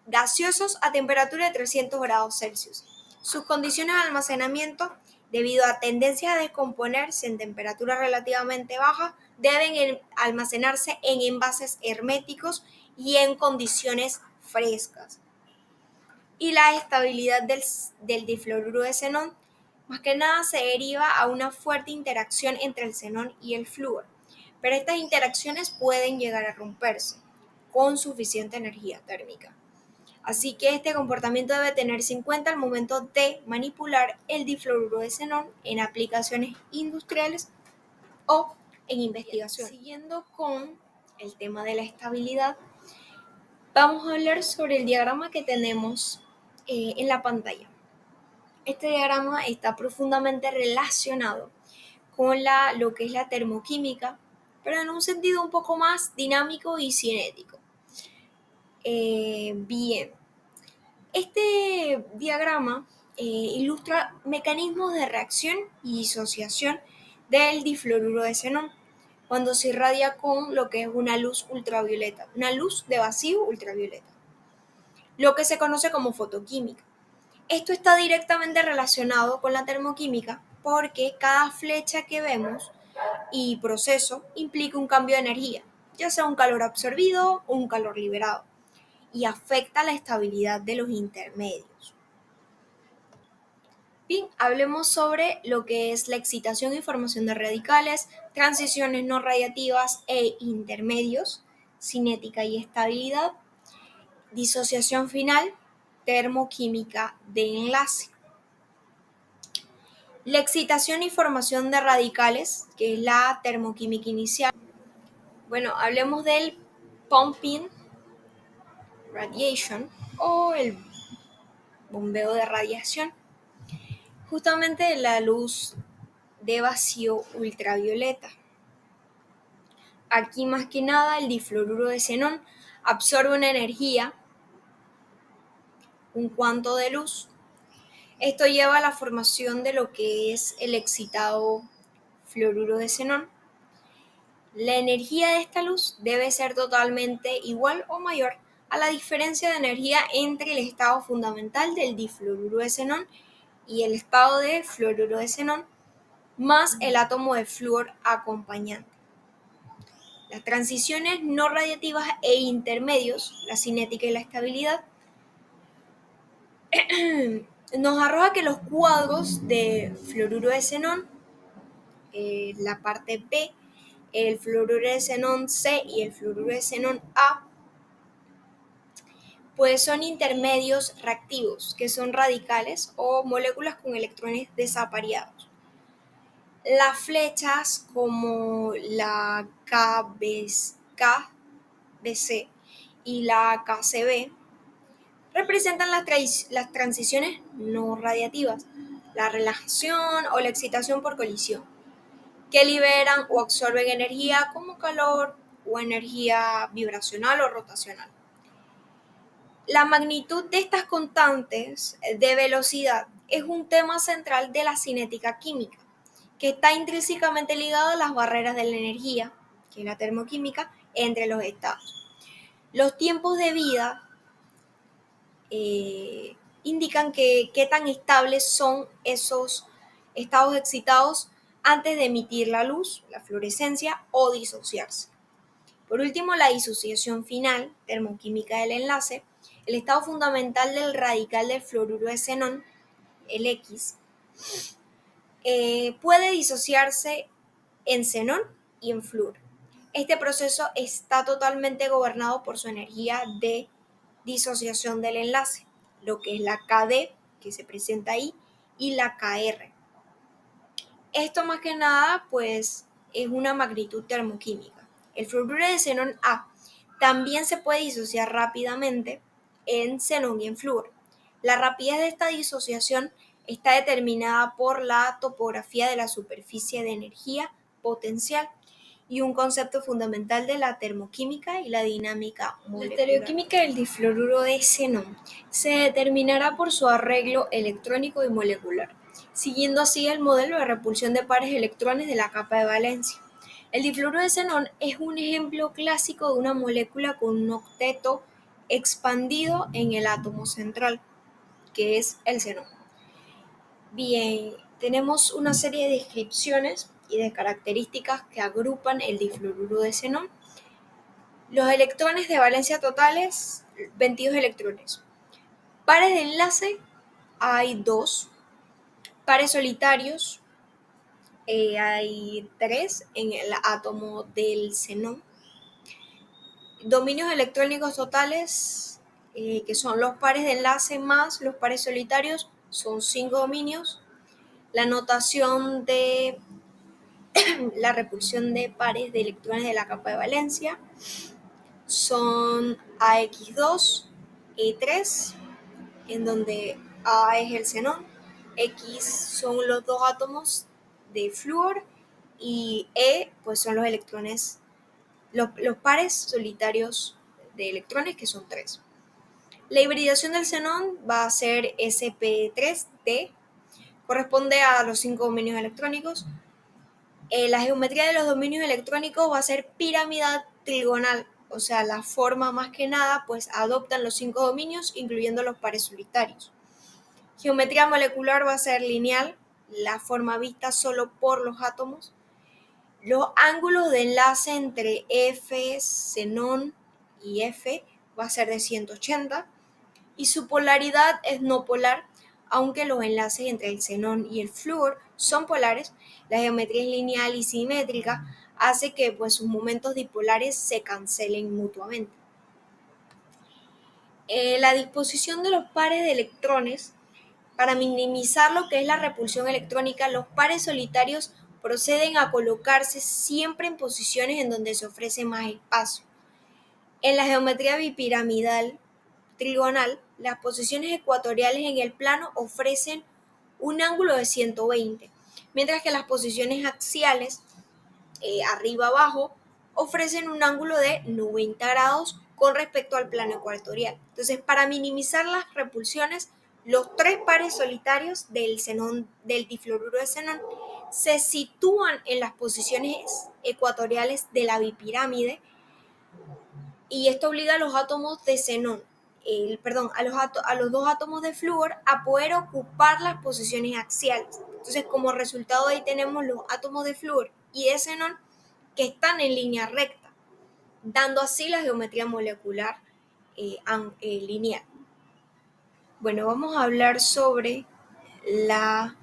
gaseosos a temperatura de 300 grados Celsius. Sus condiciones de almacenamiento, debido a tendencias a descomponerse en temperaturas relativamente bajas, deben almacenarse en envases herméticos y en condiciones frescas. Y la estabilidad del difluoruro de xenón, más que nada, se deriva a una fuerte interacción entre el xenón y el flúor, pero estas interacciones pueden llegar a romperse con suficiente energía térmica. Así que este comportamiento debe tenerse en cuenta al momento de manipular el difluoruro de xenón en aplicaciones industriales o en investigación. Siguiendo con el tema de la estabilidad, vamos a hablar sobre el diagrama que tenemos en la pantalla. Este diagrama está profundamente relacionado con lo que es la termoquímica, pero en un sentido un poco más dinámico y cinético. Bien. Este diagrama ilustra mecanismos de reacción y disociación del difluoruro de xenón cuando se irradia con lo que es una luz ultravioleta, una luz de vacío ultravioleta, lo que se conoce como fotoquímica. Esto está directamente relacionado con la termoquímica porque cada flecha que vemos y proceso implica un cambio de energía, ya sea un calor absorbido o un calor liberado, y afecta la estabilidad de los intermedios. Bien, hablemos sobre lo que es la excitación y formación de radicales, transiciones no radiativas e intermedios, cinética y estabilidad, disociación final, termoquímica de enlace. La excitación y formación de radicales, que es la termoquímica inicial. Bueno, hablemos del pumping radiation o el bombeo de radiación. Justamente la luz de vacío ultravioleta. Aquí más que nada el difluoruro de xenón absorbe una energía, un cuanto de luz. Esto lleva a la formación de lo que es el excitado fluoruro de xenón. La energía de esta luz debe ser totalmente igual o mayor a la diferencia de energía entre el estado fundamental del difluoruro de xenón y el estado de fluoruro de xenón, más el átomo de flúor acompañante. Las transiciones no radiativas e intermedios, la cinética y la estabilidad, nos arroja que los cuadros de fluoruro de xenón, la parte B, el fluoruro de xenón C y el fluoruro de xenón A, pues son intermedios reactivos, que son radicales o moléculas con electrones desapareados. Las flechas como la KBC y la KCB representan las transiciones no radiativas, la relajación o la excitación por colisión, que liberan o absorben energía como calor o energía vibracional o rotacional. La magnitud de estas constantes de velocidad es un tema central de la cinética química, que está intrínsecamente ligado a las barreras de la energía, que es la termoquímica, entre los estados. Los tiempos de vida indican qué tan estables son esos estados excitados antes de emitir la luz, la fluorescencia o disociarse. Por último, la disociación final, termoquímica del enlace, el estado fundamental del radical del fluoruro de xenón, el X, puede disociarse en xenón y en flúor. Este proceso está totalmente gobernado por su energía de disociación del enlace, lo que es la Kd, que se presenta ahí, y la Kr. Esto más que nada, pues, es una magnitud termoquímica. El fluoruro de xenón A también se puede disociar rápidamente en xenón y en flúor. La rapidez de esta disociación está determinada por la topografía de la superficie de energía potencial y un concepto fundamental de la termoquímica y la dinámica molecular. La estereoquímica del difluoruro de xenón se determinará por su arreglo electrónico y molecular, siguiendo así el modelo de repulsión de pares de electrones de la capa de valencia. El difluoruro de xenón es un ejemplo clásico de una molécula con un octeto expandido en el átomo central, que es el xenón. Bien, tenemos una serie de descripciones y de características que agrupan el difluoruro de xenón. Los electrones de valencia totales, 22 electrones. Pares de enlace, hay 2. Pares solitarios, hay 3 en el átomo del xenón. Dominios electrónicos totales, que son los pares de enlace más los pares solitarios, son 5 dominios. La notación de la repulsión de pares de electrones de la capa de valencia son AX2, E3, en donde A es el xenón, X son los 2 átomos de flúor y E pues son los electrones, los pares solitarios de electrones, que son 3. La hibridación del xenón va a ser sp3d, corresponde a los 5 dominios electrónicos. La geometría de los dominios electrónicos va a ser piramidal trigonal, o sea, la forma más que nada pues adoptan los 5 dominios, incluyendo los pares solitarios. Geometría molecular va a ser lineal, la forma vista solo por los átomos. Los ángulos de enlace entre F, xenón y F va a ser de 180 y su polaridad es no polar, aunque los enlaces entre el xenón y el flúor son polares. La geometría es lineal y simétrica, hace que pues, sus momentos dipolares se cancelen mutuamente. La disposición de los pares de electrones, para minimizar lo que es la repulsión electrónica, los pares solitarios proceden a colocarse siempre en posiciones en donde se ofrece más espacio. En la geometría bipiramidal trigonal, las posiciones ecuatoriales en el plano ofrecen un ángulo de 120, mientras que las posiciones axiales, arriba-abajo, ofrecen un ángulo de 90 grados con respecto al plano ecuatorial. Entonces, para minimizar las repulsiones, los 3 pares solitarios del xenón, del difluoruro de xenón, se sitúan en las posiciones ecuatoriales de la bipirámide, y esto obliga a los átomos de xenón, a los 2 átomos de flúor a poder ocupar las posiciones axiales. Entonces, como resultado ahí tenemos los átomos de flúor y de xenón que están en línea recta, dando así la geometría molecular lineal. Bueno, vamos a hablar sobre la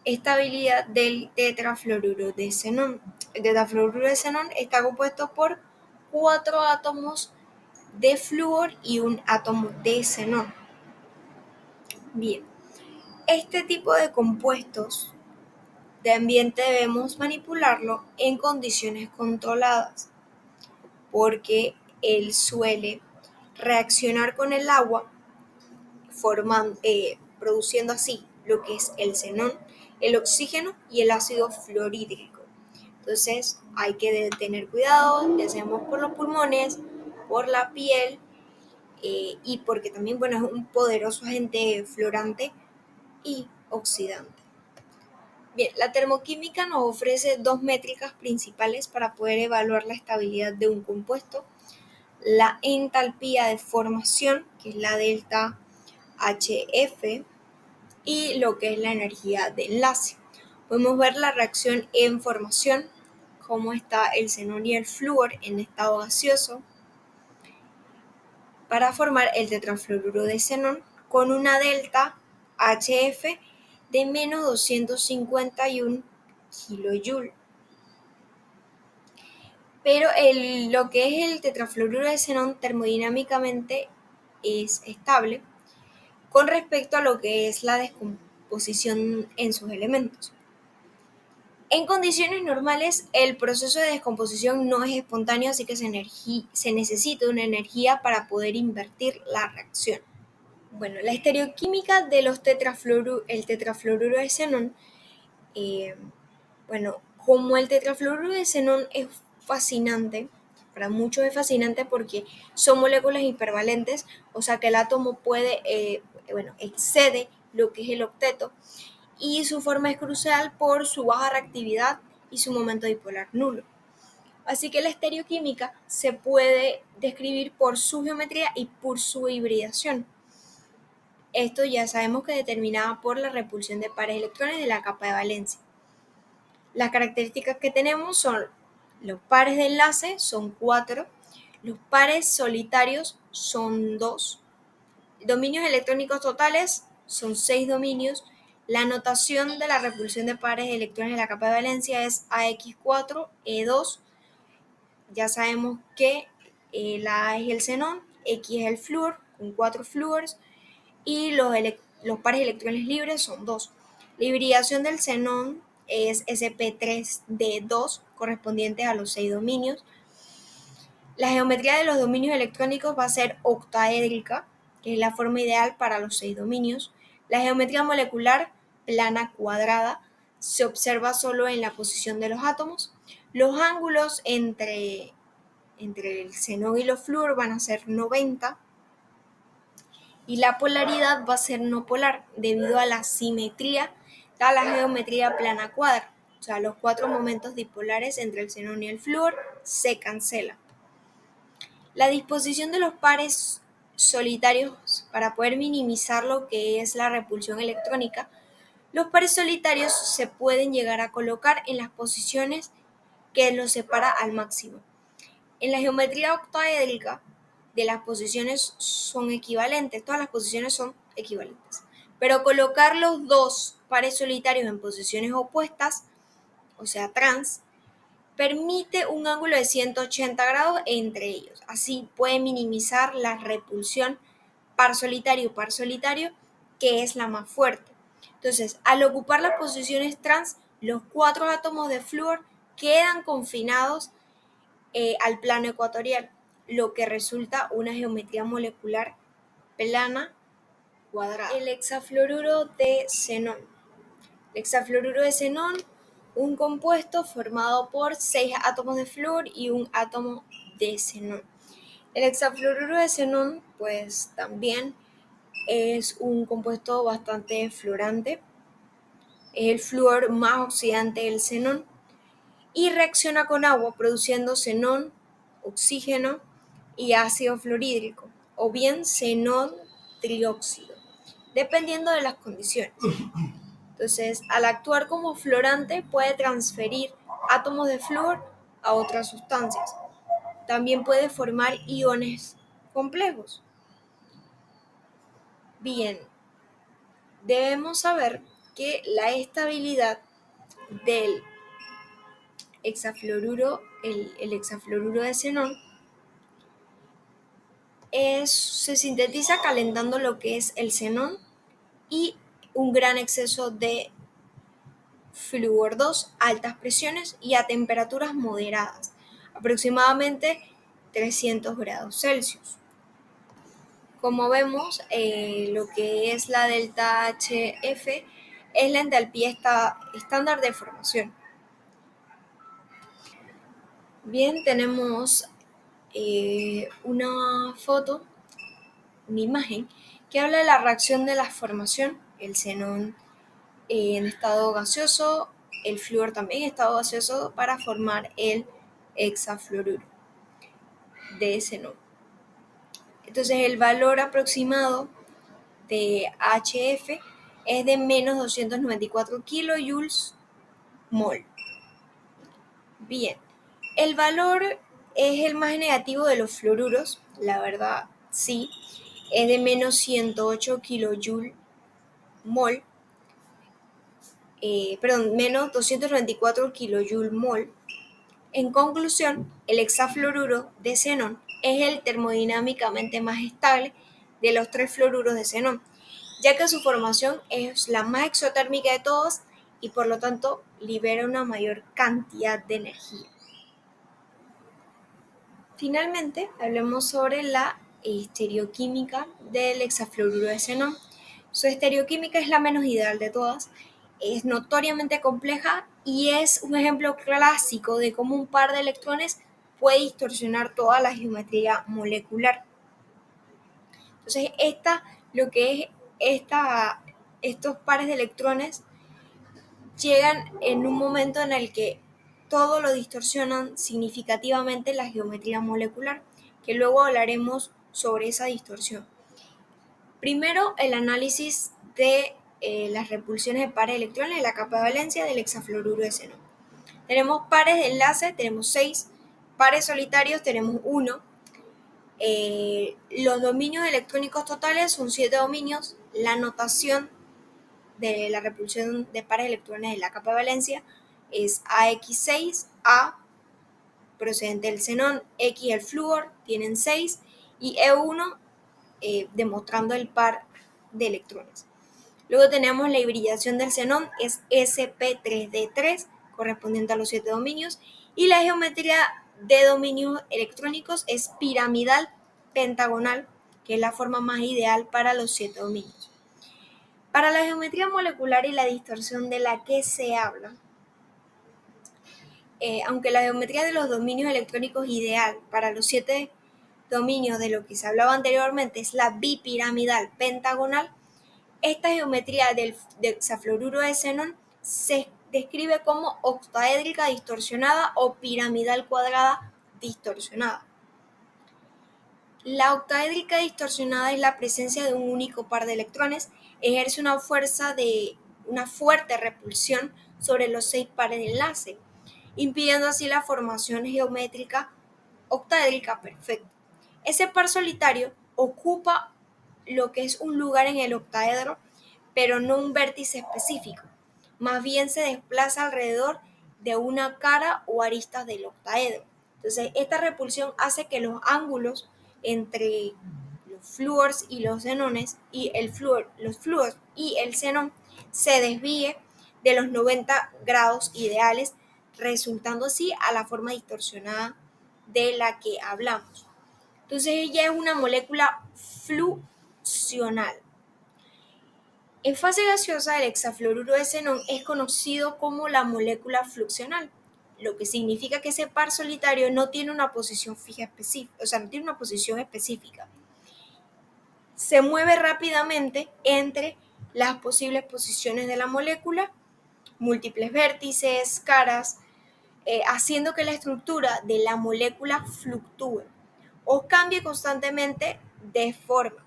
estabilidad del tetrafluoruro de xenón. El tetrafluoruro de xenón está compuesto por 4 átomos de flúor y un átomo de xenón. Bien, este tipo de compuestos también debemos manipularlo en condiciones controladas, porque él suele reaccionar con el agua, produciendo así lo que es el xenón, el oxígeno y el ácido fluorhídrico. Entonces hay que tener cuidado, ya sea por los pulmones, por la piel, y porque también es un poderoso agente florante y oxidante. Bien, la termoquímica nos ofrece 2 métricas principales para poder evaluar la estabilidad de un compuesto. la entalpía de formación, que es la delta HF, y lo que es la energía de enlace. Podemos ver la reacción en formación, cómo está el xenón y el flúor en estado gaseoso para formar el tetrafluoruro de xenón con una delta HF de menos 251 kJ. Pero lo que es el tetrafluoruro de xenón termodinámicamente es estable con respecto a lo que es la descomposición en sus elementos. En condiciones normales, el proceso de descomposición no es espontáneo, así que se necesita una energía para poder invertir la reacción. Bueno, la estereoquímica de los el tetrafluoruro de xenón, como el tetrafluoruro de xenón es fascinante, para muchos es fascinante porque son moléculas hipervalentes, o sea que el átomo excede lo que es el octeto, y su forma es crucial por su baja reactividad y su momento dipolar nulo. Así que la estereoquímica se puede describir por su geometría y por su hibridación. Esto ya sabemos que es determinada por la repulsión de pares de electrones de la capa de valencia. Las características que tenemos son: los pares de enlace son 4, los pares solitarios son 2, dominios electrónicos totales son 6 dominios. La notación de la repulsión de pares de electrones de la capa de valencia es AX4E2. Ya sabemos que la A es el xenón, X es el flúor con 4 flúores y los pares de electrones libres son 2. La hibridación del xenón es sp3d2, correspondiente a los 6 dominios. La geometría de los dominios electrónicos va a ser octaédrica, que es la forma ideal para los 6 dominios. La geometría molecular, plana cuadrada, se observa solo en la posición de los átomos. Los ángulos entre el xenón y los flúor van a ser 90. Y la polaridad va a ser no polar debido a la simetría de la geometría plana cuadra. O sea, los 4 momentos dipolares entre el xenón y el flúor se cancelan. La disposición de los pares solitarios para poder minimizar lo que es la repulsión electrónica, los pares solitarios se pueden llegar a colocar en las posiciones que los separa al máximo. En la geometría octaédrica, las posiciones son equivalentes, todas las posiciones son equivalentes. Pero colocar los dos pares solitarios en posiciones opuestas, o sea, trans, permite un ángulo de 180 grados entre ellos. Así puede minimizar la repulsión par solitario, que es la más fuerte. Entonces, al ocupar las posiciones trans, los 4 átomos de flúor quedan confinados al plano ecuatorial, lo que resulta una geometría molecular plana cuadrada. El hexafluoruro de xenón. El hexafluoruro de xenón, un compuesto formado por 6 átomos de flúor y un átomo de xenón. El hexafluoruro de xenón, pues también es un compuesto bastante fluorante. Es el flúor más oxidante del xenón y reacciona con agua produciendo xenón, oxígeno y ácido fluorhídrico, o bien xenón trióxido, dependiendo de las condiciones. Entonces, al actuar como fluorante, puede transferir átomos de flúor a otras sustancias. También puede formar iones complejos. Bien, debemos saber que la estabilidad del hexafluoruro, el hexafluoruro de xenón, se sintetiza calentando lo que es el xenón y un gran exceso de flúor 2 a altas presiones y a temperaturas moderadas, aproximadamente 300 grados Celsius. Como vemos, lo que es la delta HF es la entalpía estándar de formación. Bien, tenemos una foto, una imagen, que habla de la reacción de la formación, el xenón en estado gaseoso, el flúor también en estado gaseoso, para formar el hexafluoruro de xenón. Entonces el valor aproximado de HF es de menos 294 kilojoules mol. Bien, el valor es el más negativo de los fluoruros, la verdad sí, es de menos 108 kilojoules mol, menos 294 kilojoules mol. En conclusión, el hexafluoruro de xenón es el termodinámicamente más estable de los 3 fluoruros de xenón, ya que su formación es la más exotérmica de todos y por lo tanto libera una mayor cantidad de energía. Finalmente, hablemos sobre la estereoquímica del hexafluoruro de xenón. Su estereoquímica es la menos ideal de todas, es notoriamente compleja y es un ejemplo clásico de cómo un par de electrones puede distorsionar toda la geometría molecular. Entonces, estos pares de electrones llegan en un momento en el que todo lo distorsionan significativamente la geometría molecular, que luego hablaremos sobre esa distorsión. Primero, el análisis de las repulsiones de pares de electrones de la capa de valencia del hexafluoruro de xenón. Tenemos pares de enlace, tenemos 6, pares solitarios tenemos 1, los dominios electrónicos totales son 7 dominios, la notación de la repulsión de pares de electrones de la capa de valencia es AX6, A procedente del xenón, X el flúor, tienen 6, y E1 demostrando el par de electrones. Luego tenemos la hibridación del xenón, es sp3d3, correspondiente a los 7 dominios, y la geometría de dominios electrónicos es piramidal pentagonal, que es la forma más ideal para los 7 dominios. Para la geometría molecular y la distorsión de la que se habla, aunque la geometría de los dominios electrónicos ideal para los 7 dominios de lo que se hablaba anteriormente es la bipiramidal pentagonal, esta geometría del hexafluoruro de xenón se describe como octaédrica distorsionada o piramidal cuadrada distorsionada. La octaédrica distorsionada es la presencia de un único par de electrones, ejerce una fuerte repulsión sobre los 6 pares de enlace, impidiendo así la formación geométrica octaédrica perfecta. Ese par solitario ocupa lo que es un lugar en el octaedro, pero no un vértice específico. Más bien se desplaza alrededor de una cara o aristas del octaedro. Entonces, esta repulsión hace que los ángulos entre los flúors y los xenones y los flúors y el xenón se desvíe de los 90 grados ideales, resultando así a la forma distorsionada de la que hablamos. Entonces ella es una molécula fluxional. En fase gaseosa, el hexafluoruro de xenón es conocido como la molécula fluxional, lo que significa que ese par solitario no tiene una posición fija específica, no tiene una posición específica. Se mueve rápidamente entre las posibles posiciones de la molécula, múltiples vértices, caras, haciendo que la estructura de la molécula fluctúe o cambie constantemente de forma.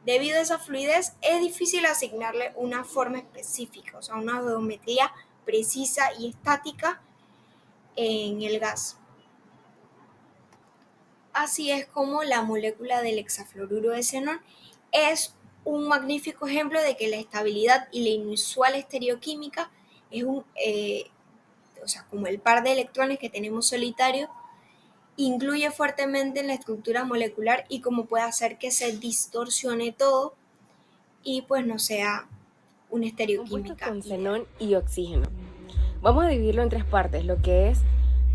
Debido a esa fluidez, es difícil asignarle una forma específica, una geometría precisa y estática en el gas. Así es como la molécula del hexafluoruro de xenón es un magnífico ejemplo de que la estabilidad y la inusual estereoquímica es como el par de electrones que tenemos solitario, influye fuertemente en la estructura molecular y cómo puede hacer que se distorsione todo y pues no sea una estereoquímica. Con xenón y oxígeno. Vamos a dividirlo en 3 partes, lo que es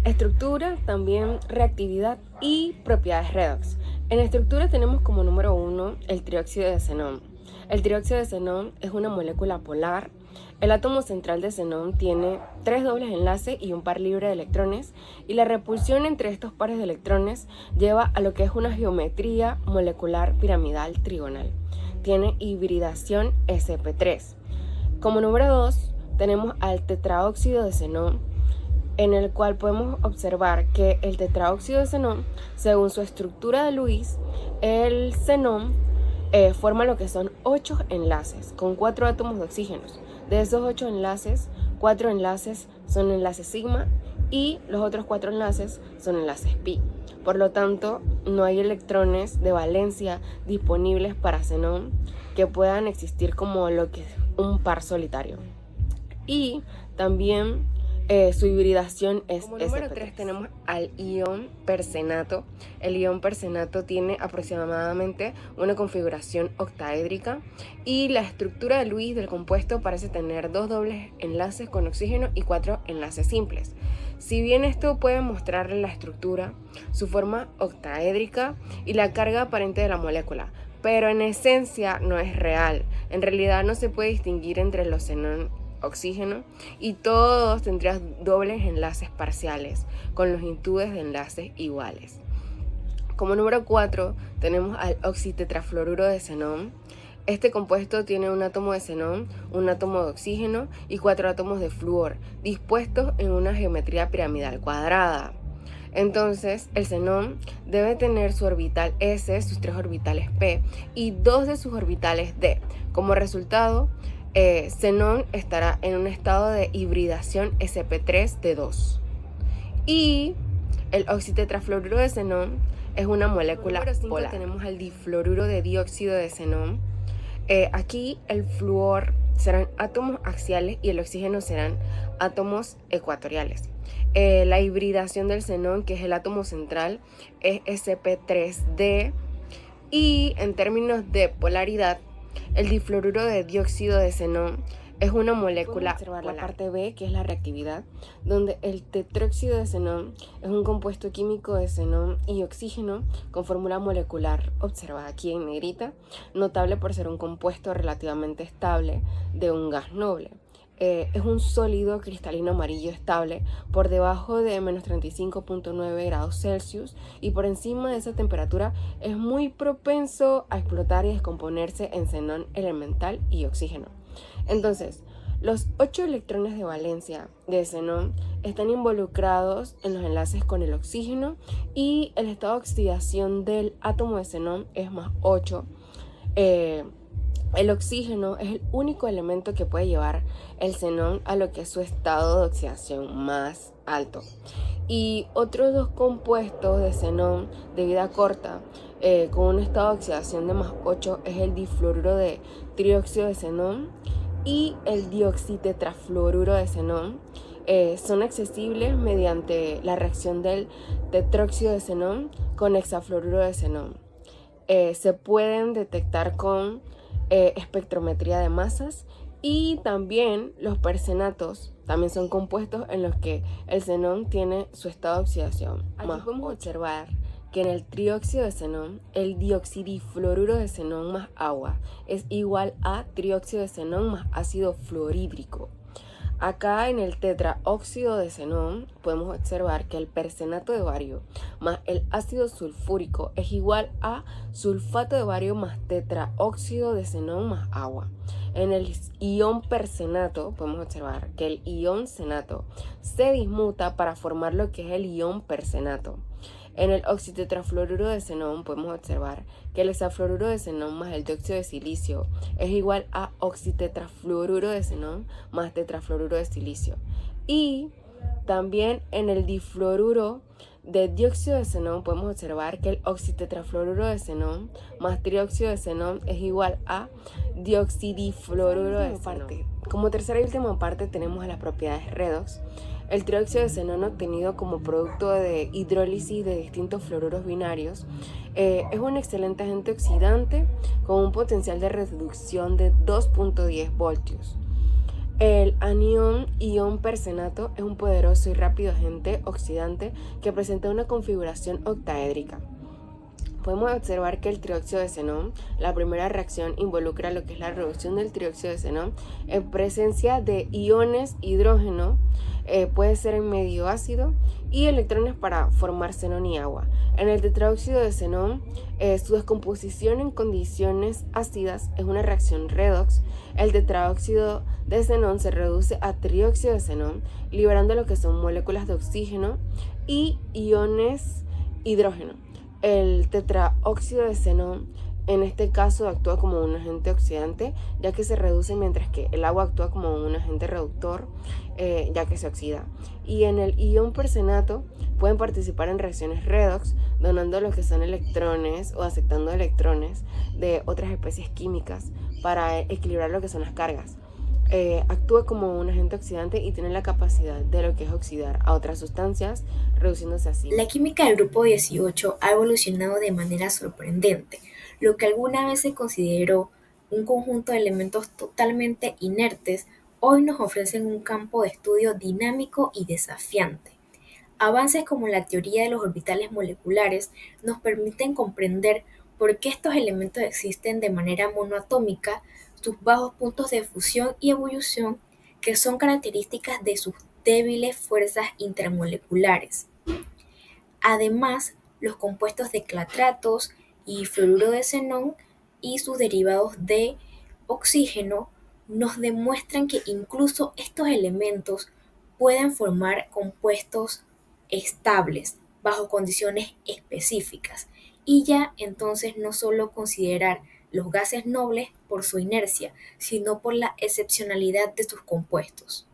estructura, también reactividad y propiedades redox. En estructura tenemos como número 1 el trióxido de xenón. El trióxido de xenón es una molécula polar. El átomo central de xenón tiene 3 dobles enlaces y un par libre de electrones, y la repulsión entre estos pares de electrones lleva a lo que es una geometría molecular piramidal trigonal. Tiene hibridación sp3. Como número 2 tenemos al tetraóxido de xenón. en el cual podemos observar que el tetraóxido de xenón, según su estructura de Lewis, el xenón forma lo que son 8 enlaces con 4 átomos de oxígeno. De esos 8 enlaces, 4 enlaces son enlaces sigma y los otros 4 enlaces son enlaces pi. Por lo tanto, no hay electrones de valencia disponibles para xenón que puedan existir como lo que es un par solitario. Y también su hibridación es como número 3 tenemos al ion persenato. El ion persenato tiene aproximadamente una configuración octaédrica y la estructura de Lewis del compuesto parece tener 2 dobles enlaces con oxígeno y 4 enlaces simples. Si bien esto puede mostrarle la estructura, su forma octaédrica y la carga aparente de la molécula, pero en esencia no es real. En realidad no se puede distinguir entre los xenón oxígeno y todos tendrían dobles enlaces parciales con longitudes de enlaces iguales. Como número 4 tenemos al oxitetrafluoruro de xenón. Este compuesto tiene un átomo de xenón, un átomo de oxígeno y 4 átomos de flúor dispuestos en una geometría piramidal cuadrada. Entonces, el xenón debe tener su orbital S, sus 3 orbitales P y 2 de sus orbitales D. Como resultado, xenón estará en un estado de hibridación sp3d2. Y el oxitetrafluoruro de xenón es una molécula polar. Tenemos el difluoruro de dióxido de xenón. Aquí el flúor serán átomos axiales y el oxígeno serán átomos ecuatoriales. La hibridación del xenón, que es el átomo central, es sp3d. Y en términos de polaridad, el difluoruro de dióxido de xenón es una molécula polar. La parte B, que es la reactividad, donde el tetróxido de xenón es un compuesto químico de xenón y oxígeno con fórmula molecular observada aquí en negrita, notable por ser un compuesto relativamente estable de un gas noble. Es un sólido cristalino amarillo estable por debajo de menos 35.9 grados Celsius y por encima de esa temperatura es muy propenso a explotar y descomponerse en xenón elemental y oxígeno. Entonces, los 8 electrones de valencia de xenón están involucrados en los enlaces con el oxígeno y el estado de oxidación del átomo de xenón es más 8. El oxígeno es el único elemento que puede llevar el xenón a lo que es su estado de oxidación más alto. Y otros 2 compuestos de xenón de vida corta con un estado de oxidación de más 8 es el difluoruro de trióxido de xenón y el dioxitetrafluoruro de xenón. Son accesibles mediante la reacción del tetróxido de xenón con hexafluoruro de xenón. Se pueden detectar con espectrometría de masas y también los persenatos también son compuestos en los que el xenón tiene su estado de oxidación. Aquí podemos observar que en el trióxido de xenón el dioxidifluoruro de xenón más agua es igual a trióxido de xenón más ácido fluorhídrico. Acá en el tetraóxido de xenón podemos observar que el persenato de bario más el ácido sulfúrico es igual a sulfato de bario más tetraóxido de xenón más agua. En el ion persenato podemos observar que el ion xenato se dismuta para formar lo que es el ion persenato. En el oxitetrafluoruro de xenón podemos observar que el hexafluoruro de xenón más el dióxido de silicio es igual a oxitetrafluoruro de xenón más tetrafluoruro de silicio. Y también en el difluoruro de dióxido de xenón podemos observar que el oxitetrafluoruro de xenón más trióxido de xenón es igual a dioxidifluoruro de xenón. Como tercera y última parte tenemos las propiedades redox. El trióxido de xenón obtenido como producto de hidrólisis de distintos fluoruros binarios es un excelente agente oxidante con un potencial de reducción de 2.10 voltios. El anión ion persenato es un poderoso y rápido agente oxidante que presenta una configuración octaédrica. podemos observar que el trióxido de xenón, la primera reacción involucra lo que es la reducción del trióxido de xenón en presencia de iones hidrógeno, puede ser en medio ácido, y electrones para formar xenón y agua. En el tetraóxido de xenón, su descomposición en condiciones ácidas es una reacción redox. El tetraóxido de xenón se reduce a trióxido de xenón, liberando lo que son moléculas de oxígeno y iones hidrógeno. El tetraóxido de xenón en este caso actúa como un agente oxidante, ya que se reduce, mientras que el agua actúa como un agente reductor, ya que se oxida. Y en el ion persenato pueden participar en reacciones redox, donando lo que son electrones o aceptando electrones de otras especies químicas para equilibrar lo que son las cargas. Actúa como un agente oxidante y tiene la capacidad de lo que es oxidar a otras sustancias, reduciéndose así. La química del grupo 18 ha evolucionado de manera sorprendente. Lo que alguna vez se consideró un conjunto de elementos totalmente inertes, hoy nos ofrecen un campo de estudio dinámico y desafiante. Avances como la teoría de los orbitales moleculares nos permiten comprender por qué estos elementos existen de manera monoatómica, sus bajos puntos de fusión y ebullición, que son características de sus débiles fuerzas intermoleculares. Además, los compuestos de clatratos y fluoruro de xenón y sus derivados de oxígeno nos demuestran que incluso estos elementos pueden formar compuestos estables bajo condiciones específicas, y ya entonces no solo considerar los gases nobles por su inercia, sino por la excepcionalidad de sus compuestos.